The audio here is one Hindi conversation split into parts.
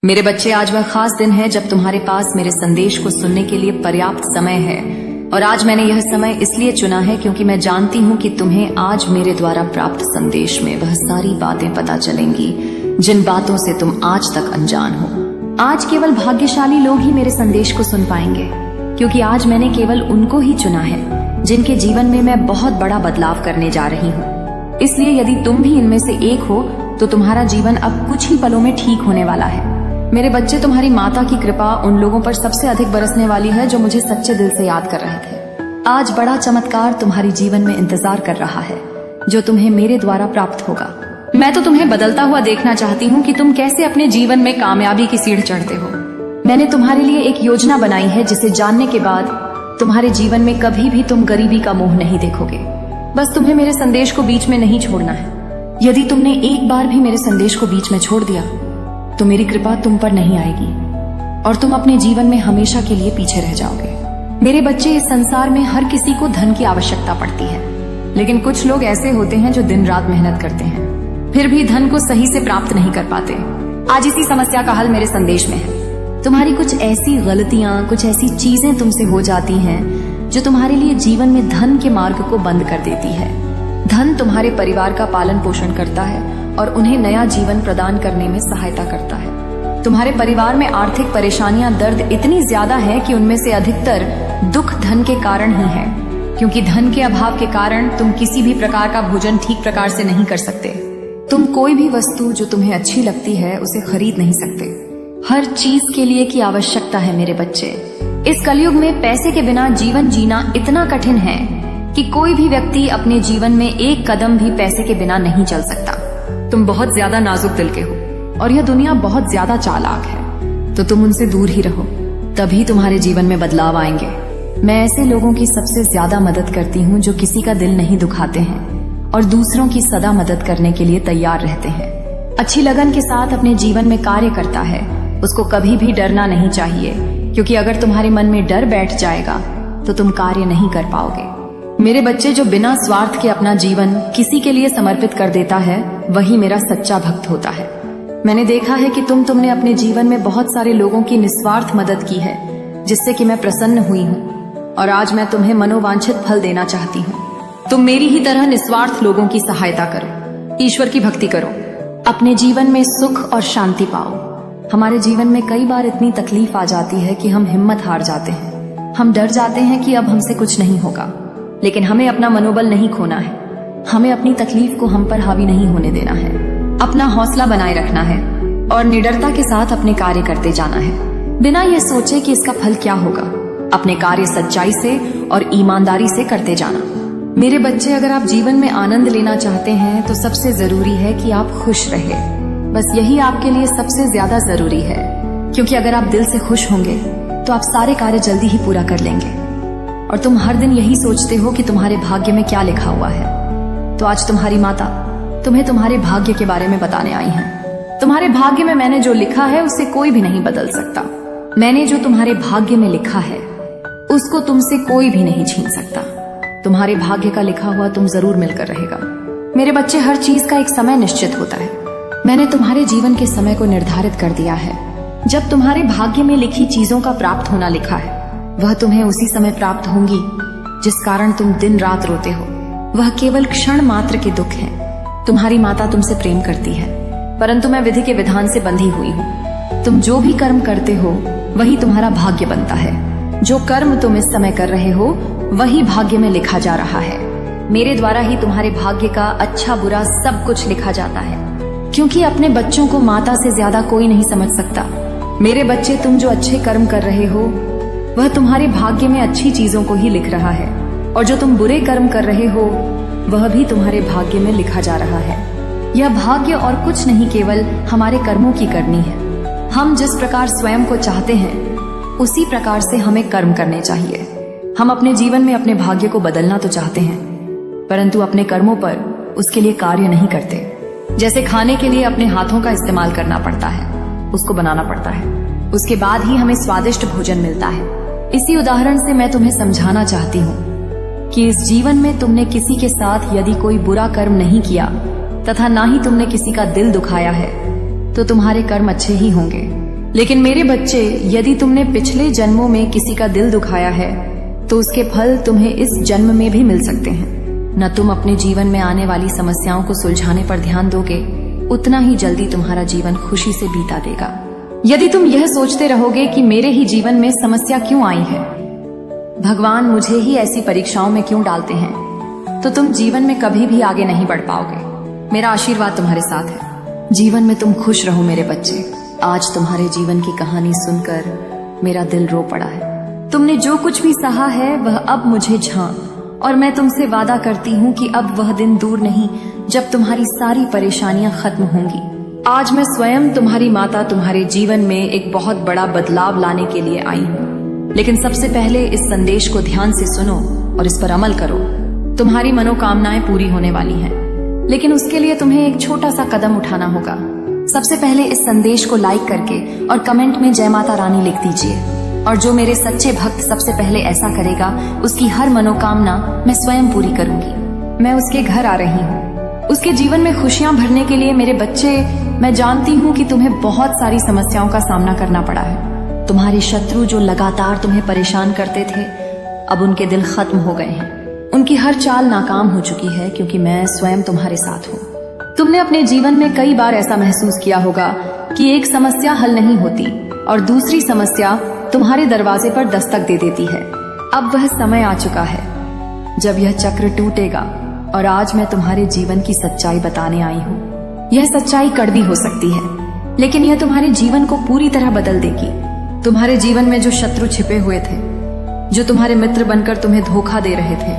मेरे बच्चे, आज वह खास दिन है जब तुम्हारे पास मेरे संदेश को सुनने के लिए पर्याप्त समय है। और आज मैंने यह समय इसलिए चुना है क्योंकि मैं जानती हूँ कि तुम्हें आज मेरे द्वारा प्राप्त संदेश में वह सारी बातें पता चलेंगी जिन बातों से तुम आज तक अनजान हो। आज केवल भाग्यशाली लोग ही मेरे संदेश को सुन पाएंगे, क्योंकि आज मैंने केवल उनको ही चुना है जिनके जीवन में मैं बहुत बड़ा बदलाव करने जा रही हूँ। इसलिए यदि तुम भी इनमें से एक हो तो तुम्हारा जीवन अब कुछ ही पलों में ठीक होने वाला है। मेरे बच्चे, तुम्हारी माता की कृपा उन लोगों पर सबसे अधिक बरसने वाली है जो मुझे सच्चे दिल से याद कर रहे थे। आज बड़ा चमत्कार तुम्हारी जीवन में इंतजार कर रहा है जो तुम्हें मेरे द्वारा प्राप्त होगा। मैं तो तुम्हें बदलता हुआ देखना चाहती हूँ कि तुम कैसे अपने जीवन में कामयाबी की सीढ़ी चढ़ते हो। मैंने तुम्हारे लिए एक योजना बनाई है जिसे जानने के बाद तुम्हारे जीवन में कभी भी तुम गरीबी का मुंह नहीं देखोगे। बस तुम्हें मेरे संदेश को बीच में नहीं छोड़ना है। यदि तुमने एक बार भी मेरे संदेश को बीच में छोड़ दिया तो मेरी कृपा तुम पर नहीं आएगी और तुम अपने जीवन में हमेशा के लिए पीछे रह जाओगे। मेरे बच्चे, इस संसार में हर किसी को धन की आवश्यकता पड़ती है, लेकिन कुछ लोग ऐसे होते हैं जो दिन रात मेहनत करते हैं फिर भी धन को सही से प्राप्त नहीं कर पाते। आज इसी समस्या का हल मेरे संदेश में है। तुम्हारी कुछ ऐसी गलतियां, कुछ ऐसी चीजें तुमसे हो जाती हैं जो तुम्हारे लिए जीवन में धन के मार्ग को बंद कर देती है। धन तुम्हारे परिवार का पालन पोषण करता है और उन्हें नया जीवन प्रदान करने में सहायता करता है। तुम्हारे परिवार में आर्थिक परेशानियां, दर्द इतनी ज्यादा है कि उनमें से अधिकतर दुख धन के कारण ही है, क्योंकि धन के अभाव के कारण तुम किसी भी प्रकार का भोजन ठीक प्रकार से नहीं कर सकते। तुम कोई भी वस्तु जो तुम्हें अच्छी लगती है उसे खरीद नहीं सकते। हर चीज के लिए की आवश्यकता है मेरे बच्चे। इस कलयुग में पैसे के बिना जीवन जीना इतना कठिन है कि कोई भी व्यक्ति अपने जीवन में एक कदम भी पैसे के बिना नहीं चल सकता। तुम बहुत ज्यादा नाजुक दिल के हो और यह दुनिया बहुत ज्यादा चालाक है, तो तुम उनसे दूर ही रहो, तभी तुम्हारे जीवन में बदलाव आएंगे। मैं ऐसे लोगों की सबसे ज्यादा मदद करती हूँ जो किसी का दिल नहीं दुखाते हैं और दूसरों की सदा मदद करने के लिए तैयार रहते हैं। अच्छी लगन के साथ अपने जीवन में कार्य करता है, उसको कभी भी डरना नहीं चाहिए, क्योंकि अगर तुम्हारे मन में डर बैठ जाएगा तो तुम कार्य नहीं कर पाओगे। मेरे बच्चे, जो बिना स्वार्थ के अपना जीवन किसी के लिए समर्पित कर देता है वही मेरा सच्चा भक्त होता है। मैंने देखा है कि तुमने अपने जीवन में बहुत सारे लोगों की निस्वार्थ मदद की है, जिससे कि मैं प्रसन्न हुई हूँ और आज मैं तुम्हें मनोवांछित फल देना चाहती हूँ। तुम मेरी ही तरह निस्वार्थ लोगों की सहायता करो, ईश्वर की भक्ति करो, अपने जीवन में सुख और शांति पाओ। हमारे जीवन में कई बार इतनी तकलीफ आ जाती है कि हम हिम्मत हार जाते हैं। हम डर जाते हैं कि अब हमसे कुछ नहीं होगा, लेकिन हमें अपना मनोबल नहीं खोना है। हमें अपनी तकलीफ को हम पर हावी नहीं होने देना है, अपना हौसला बनाए रखना है और निडरता के साथ अपने कार्य करते जाना है, बिना ये सोचे कि इसका फल क्या होगा। अपने कार्य सच्चाई से और ईमानदारी से करते जाना। मेरे बच्चे, अगर आप जीवन में आनंद लेना चाहते हैं तो सबसे जरूरी है कि आप खुश रहे। बस यही आपके लिए सबसे ज्यादा जरूरी है, क्योंकि अगर आप दिल से खुश होंगे तो आप सारे कार्य जल्दी ही पूरा कर लेंगे। और तुम हर दिन यही सोचते हो कि तुम्हारे भाग्य में क्या लिखा हुआ है, तो आज तुम्हारी माता तुम्हें तुम्हारे भाग्य के बारे में बताने आई है। तुम्हारे भाग्य में मैंने जो लिखा है उसे कोई भी नहीं बदल सकता। मैंने जो तुम्हारे भाग्य में लिखा है उसको तुमसे कोई भी नहीं छीन सकता। तुम्हारे भाग्य का लिखा हुआ तुम जरूर मिलकर रहेगा। मेरे बच्चे, हर चीज का एक समय निश्चित होता है। मैंने तुम्हारे जीवन के समय को निर्धारित कर दिया है। जब तुम्हारे भाग्य में लिखी चीजों का प्राप्त होना लिखा है, वह तुम्हें उसी समय प्राप्त होंगी जिस कारण तुम दिन रात रोते हो। वह केवल क्षण मात्र के दुख हैं। तुम्हारी माता तुमसे प्रेम करती है, परंतु मैं विधि के विधान से बंधी हुई हूँ। तुम जो भी कर्म करते हो वही तुम्हारा भाग्य बनता है। जो कर्म तुम इस समय कर रहे हो वही भाग्य में लिखा जा रहा है। मेरे द्वारा ही तुम्हारे भाग्य का अच्छा बुरा सब कुछ लिखा जाता है, क्योंकि अपने बच्चों को माता से ज्यादा कोई नहीं समझ सकता। मेरे बच्चे, तुम जो अच्छे कर्म कर रहे हो वह तुम्हारे भाग्य में अच्छी चीजों को ही लिख रहा है, और जो तुम बुरे कर्म कर रहे हो वह भी तुम्हारे भाग्य में लिखा जा रहा है। यह भाग्य और कुछ नहीं, केवल हमारे कर्मों की करनी है। हम जिस प्रकार स्वयं को चाहते हैं उसी प्रकार से हमें कर्म करने चाहिए। हम अपने जीवन में अपने भाग्य को बदलना तो चाहते हैं, परंतु अपने कर्मों पर उसके लिए कार्य नहीं करते। जैसे खाने के लिए अपने हाथों का इस्तेमाल करना पड़ता है, उसको बनाना पड़ता है, उसके बाद ही हमें स्वादिष्ट भोजन मिलता है। इसी उदाहरण से मैं तुम्हें समझाना चाहती हूँ कि इस जीवन में तुमने किसी के साथ यदि कोई बुरा कर्म नहीं किया तथा ना ही तुमने किसी का दिल दुखाया है तो तुम्हारे कर्म अच्छे ही होंगे। लेकिन मेरे बच्चे, यदि तुमने पिछले जन्मों में किसी का दिल दुखाया है तो उसके फल तुम्हें इस जन्म में भी मिल सकते हैं। न तुम अपने जीवन में आने वाली समस्याओं को सुलझाने पर ध्यान दोगे, उतना ही जल्दी तुम्हारा जीवन खुशी से बीता देगा। यदि तुम यह सोचते रहोगे कि मेरे ही जीवन में समस्या क्यों आई है, भगवान मुझे ही ऐसी परीक्षाओं में क्यों डालते हैं, तो तुम जीवन में कभी भी आगे नहीं बढ़ पाओगे। मेरा आशीर्वाद तुम्हारे साथ है। जीवन में तुम खुश रहो मेरे बच्चे। आज तुम्हारे जीवन की कहानी सुनकर मेरा दिल रो पड़ा है। तुमने जो कुछ भी सहा है वह अब मुझे झांक, और मैं तुमसे वादा करती हूँ कि अब वह दिन दूर नहीं जब तुम्हारी सारी परेशानियां खत्म होंगी। आज मैं स्वयं तुम्हारी माता तुम्हारे जीवन में एक बहुत बड़ा बदलाव लाने के लिए आई हूँ। लेकिन सबसे पहले इस संदेश को ध्यान से सुनो और इस पर अमल करो। तुम्हारी मनोकामनाएं पूरी होने वाली हैं, लेकिन उसके लिए तुम्हें एक छोटा सा कदम उठाना होगा। सबसे पहले इस संदेश को लाइक करके और कमेंट में जय माता रानी लिख दीजिए, और जो मेरे सच्चे भक्त सबसे पहले ऐसा करेगा उसकी हर मनोकामना मैं स्वयं पूरी करूंगी। मैं उसके घर आ रही हूँ, उसके जीवन में खुशियां भरने के लिए। मेरे बच्चे, मैं जानती हूँ कि तुम्हें बहुत सारी समस्याओं का सामना करना पड़ा है। तुम्हारे शत्रु जो लगातार तुम्हें परेशान करते थे, अब उनके दिल खत्म हो गए हैं। उनकी हर चाल नाकाम हो चुकी है, क्योंकि मैं स्वयं तुम्हारे साथ हूँ। तुमने अपने जीवन में कई बार ऐसा महसूस किया होगा कि एक समस्या हल नहीं होती और दूसरी समस्या तुम्हारे दरवाजे पर दस्तक दे देती है। अब वह समय आ चुका है जब यह चक्र टूटेगा, और आज मैं तुम्हारे जीवन की सच्चाई बताने आई हूँ। यह सच्चाई कड़वी हो सकती है, लेकिन यह तुम्हारे जीवन को पूरी तरह बदल देगी। तुम्हारे जीवन में जो शत्रु छिपे हुए थे, जो तुम्हारे मित्र बनकर तुम्हें धोखा दे रहे थे,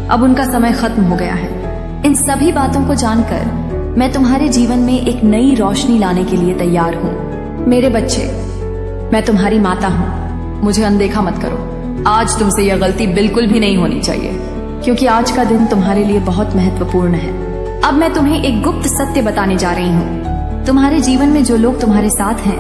अब उनका समय खत्म हो गया है। इन सभी बातों को जानकर मैं तुम्हारे जीवन में एक नई रोशनी लाने के लिए तैयार हूँ। मेरे बच्चे, मैं तुम्हारी माता हूँ, मुझे अनदेखा मत करो। आज तुमसे यह गलती बिल्कुल भी नहीं होनी चाहिए, क्योंकि आज का दिन तुम्हारे लिए बहुत महत्वपूर्ण है। अब मैं तुम्हें एक गुप्त सत्य बताने जा रही हूँ। तुम्हारे जीवन में जो लोग तुम्हारे साथ हैं,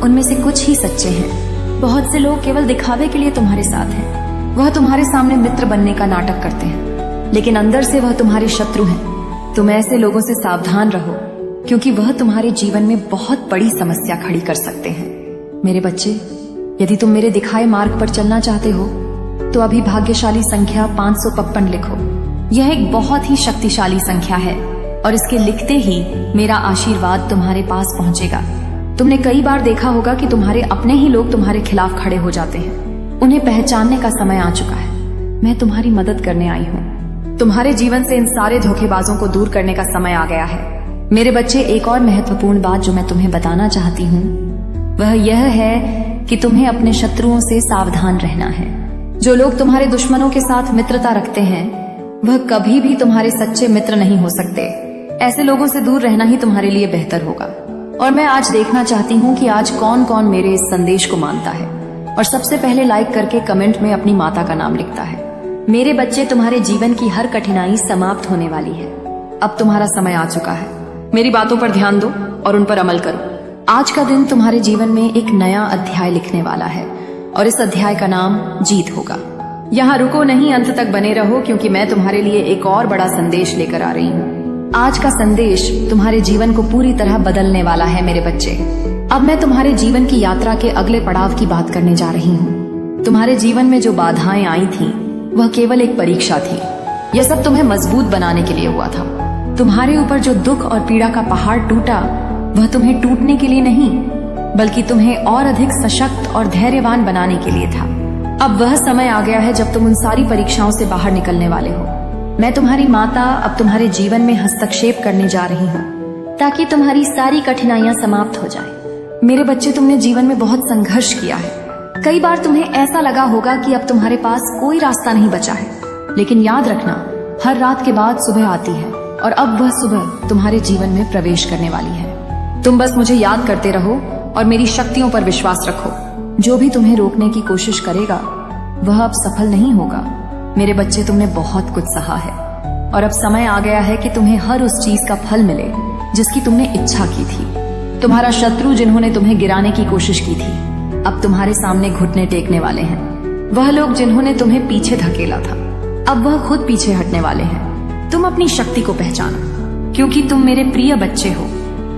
उनमें से कुछ ही सच्चे हैं। बहुत से लोग केवल दिखावे के लिए तुम्हारे साथ हैं। वह तुम्हारे सामने मित्र बनने का नाटक करते हैं, लेकिन अंदर से वह तुम्हारे शत्रु हैं। तुम ऐसे लोगों से सावधान रहो, क्योंकि वह तुम्हारे जीवन में बहुत बड़ी समस्या खड़ी कर सकते हैं। मेरे बच्चे, यदि तुम मेरे दिखाए मार्ग पर चलना चाहते हो तो अभी भाग्यशाली संख्या 555 लिखो। यह एक बहुत ही शक्तिशाली संख्या है, और इसके लिखते ही मेरा आशीर्वाद तुम्हारे पास पहुंचेगा। तुमने कई बार देखा होगा कि तुम्हारे अपने ही लोग तुम्हारे खिलाफ खड़े हो जाते हैं। उन्हें पहचानने का समय आ चुका है। मैं तुम्हारी मदद करने आई हूँ। तुम्हारे जीवन से इन सारे धोखेबाजों को दूर करने का समय आ गया है। मेरे बच्चे, एक और महत्वपूर्ण बात जो मैं तुम्हें बताना चाहती हूँ वह यह है कि तुम्हें अपने शत्रुओं से सावधान रहना है। जो लोग तुम्हारे दुश्मनों के साथ मित्रता रखते हैं, वह कभी भी तुम्हारे सच्चे मित्र नहीं हो सकते। ऐसे लोगों से दूर रहना ही तुम्हारे लिए बेहतर होगा। और मैं आज देखना चाहती हूँ कि आज कौन कौन मेरे इस संदेश को मानता है, और सबसे पहले लाइक करके कमेंट में अपनी माता का नाम लिखता है। मेरे बच्चे, तुम्हारे जीवन की हर कठिनाई समाप्त होने वाली है। अब तुम्हारा समय आ चुका है। मेरी बातों पर ध्यान दो और उन पर अमल करो। आज का दिन तुम्हारे जीवन में एक नया अध्याय लिखने वाला है, और इस अध्याय का नाम जीत होगा। यहाँ रुको नहीं, अंत तक बने रहो, क्योंकि मैं तुम्हारे लिए एक और बड़ा संदेश लेकर आ रही हूँ। आज का संदेश तुम्हारे जीवन को पूरी तरह बदलने वाला है मेरे बच्चे। अब मैं तुम्हारे जीवन की यात्रा के अगले पड़ाव की बात करने जा रही हूँ। तुम्हारे जीवन में जो बाधाएं आई थी, वह केवल एक परीक्षा थी। यह सब तुम्हें मजबूत बनाने के लिए हुआ था। तुम्हारे ऊपर जो दुख और पीड़ा का पहाड़ टूटा, वह तुम्हें टूटने के लिए नहीं, बल्कि तुम्हें और अधिक सशक्त और धैर्यवान बनाने के लिए था। अब वह समय आ गया है जब तुम उन सारी परीक्षाओं से बाहर निकलने वाले हो। मैं तुम्हारी माता अब तुम्हारे जीवन में हस्तक्षेप करने जा रही हूँ, ताकि तुम्हारी सारी कठिनाइयां समाप्त हो जाए। मेरे बच्चे, तुमने जीवन में बहुत संघर्ष किया है। कई बार तुम्हें ऐसा लगा होगा कि अब तुम्हारे पास कोई रास्ता नहीं बचा है, लेकिन याद रखना, हर रात के बाद सुबह आती है, और अब वह सुबह तुम्हारे जीवन में प्रवेश करने वाली है। तुम बस मुझे याद करते रहो और मेरी शक्तियों पर विश्वास रखो। जो भी तुम्हें रोकने की कोशिश करेगा, वह अब सफल नहीं होगा। मेरे बच्चे, तुमने बहुत कुछ सहा है, और अब समय आ गया है कि तुम्हें हर उस चीज का फल मिले जिसकी तुमने इच्छा की थी। तुम्हारा शत्रु, जिन्होंने तुम्हें गिराने की कोशिश की थी, अब तुम्हारे सामने घुटने टेकने वाले हैं। वह लोग जिन्होंने तुम्हें पीछे धकेला था, अब वह खुद पीछे हटने वाले हैं। तुम अपनी शक्ति को पहचानो, क्योंकि तुम मेरे प्रिय बच्चे हो।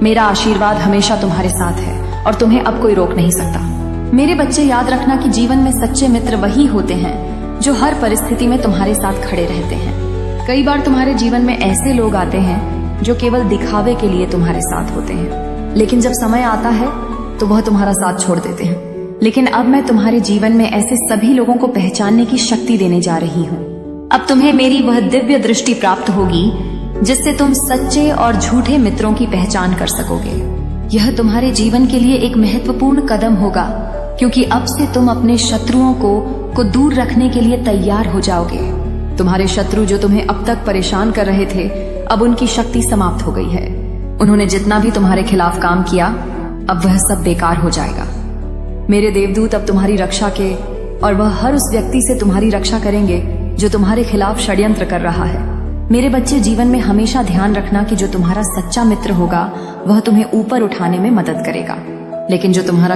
मेरा आशीर्वाद हमेशा तुम्हारे साथ है, और तुम्हें अब कोई रोक नहीं सकता। मेरे बच्चे, याद रखना कि जीवन में सच्चे मित्र वही होते हैं जो हर परिस्थिति में तुम्हारे साथ खड़े रहते हैं। कई बार तुम्हारे जीवन में ऐसे लोग आते हैं जो केवल दिखावे के लिए तुम्हारे साथ होते हैं, लेकिन जब समय आता है तो वह तुम्हारा साथ छोड़ देते हैं। लेकिन अब मैं तुम्हारे जीवन में ऐसे सभी लोगों को पहचानने की शक्ति देने जा रही हूँ। अब तुम्हें मेरी वह दिव्य दृष्टि प्राप्त होगी जिससे तुम सच्चे और झूठे मित्रों की पहचान कर सकोगे। यह तुम्हारे जीवन के लिए एक महत्वपूर्ण कदम होगा, क्योंकि अब से तुम अपने शत्रुओं को दूर रखने के लिए तैयार हो जाओगे। तुम्हारे शत्रु जो तुम्हें अब तक परेशान कर रहे थे, अब उनकी शक्ति समाप्त हो गई है। उन्होंने जितना भी तुम्हारे खिलाफ काम किया, अब वह सब बेकार हो जाएगा। मेरे देवदूत अब तुम्हारी रक्षा के और वह हर उस व्यक्ति से तुम्हारी रक्षा करेंगे जो तुम्हारे खिलाफ षड्यंत्र कर रहा है। मेरे बच्चे, जीवन में हमेशा ध्यान रखना कि जो तुम्हारा सच्चा मित्र होगा वह तुम्हें ऊपर उठाने में मदद करेगा, लेकिन जो तुम्हारा